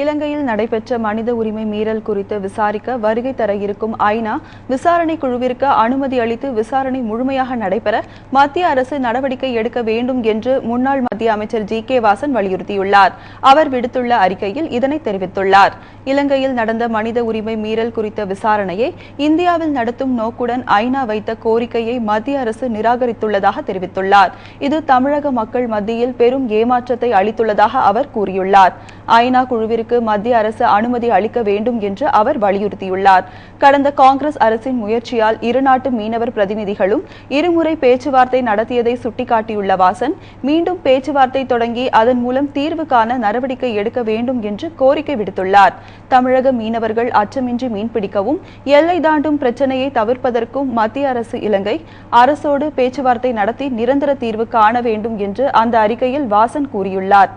இலங்கையில் நடைபெற்ற மனித உரிமை மீறல் குறித்து விசாரிக்க வருகை தர இருக்கும் ஐநா விசாரணை குழுவிற்கு அனுமதி அளித்து விசாரணை முழுமையாக நடைபெற மத்திய அரசு நடவடிக்கை எடுக்க வேண்டும் என்று முன்னாள் மத்திய அமைச்சர் ஜி.கே. வாசன் வலியுறுத்தியுள்ளார். அவர் விடுத்துள்ள அறிக்கையில் இதனை தெரிவித்துள்ளார். இலங்கையில் நடந்த மனித உரிமை மீறல் குறித்த விசாரணையை இந்தியாவில் நடத்தும் நோக்குடன் ஐநா வைத்த கோரிக்கையை மத்திய அரசு நிராகரித்துள்ளதாக தெரிவித்துள்ளார். இது தமிழக மக்கள் மத்தியில் பெரும் ஏமாற்றத்தை அளித்துள்ளதாக அவர் கூறியுள்ளார். ஐநா குழுவிற்கு மத்திய அரசு அனுமதி அளிக்க வேண்டும் என்று அவர் வலியுறுத்தியுள்ளார். கடந்த காங்கிரஸ் அரசின் முயற்சியால் இருநாட்டு மீனவர் பிரதிநிதிகளும் இருமுறை பேச்சுவார்த்தை நடத்தியதை சுட்டிக்காட்டியுள்ள வாசன், மீண்டும் பேச்சுவார்த்தை தொடங்கி அதன் மூலம் தீர்வு காண நடவடிக்கை எடுக்க வேண்டும் என்று கோரிக்கை விடுத்துள்ளார். தமிழக மீனவர்கள் அச்சமின்றி மீன்பிடிக்கவும் எல்லை தாண்டும் பிரச்சினையை தவிர்ப்பதற்கும் மத்திய அரசு இலங்கை அரசோடு பேச்சுவார்த்தை நடத்தி நிரந்தர தீர்வு காண வேண்டும் என்று அந்த அறிக்கையில் வாசன் கூறியுள்ளார்.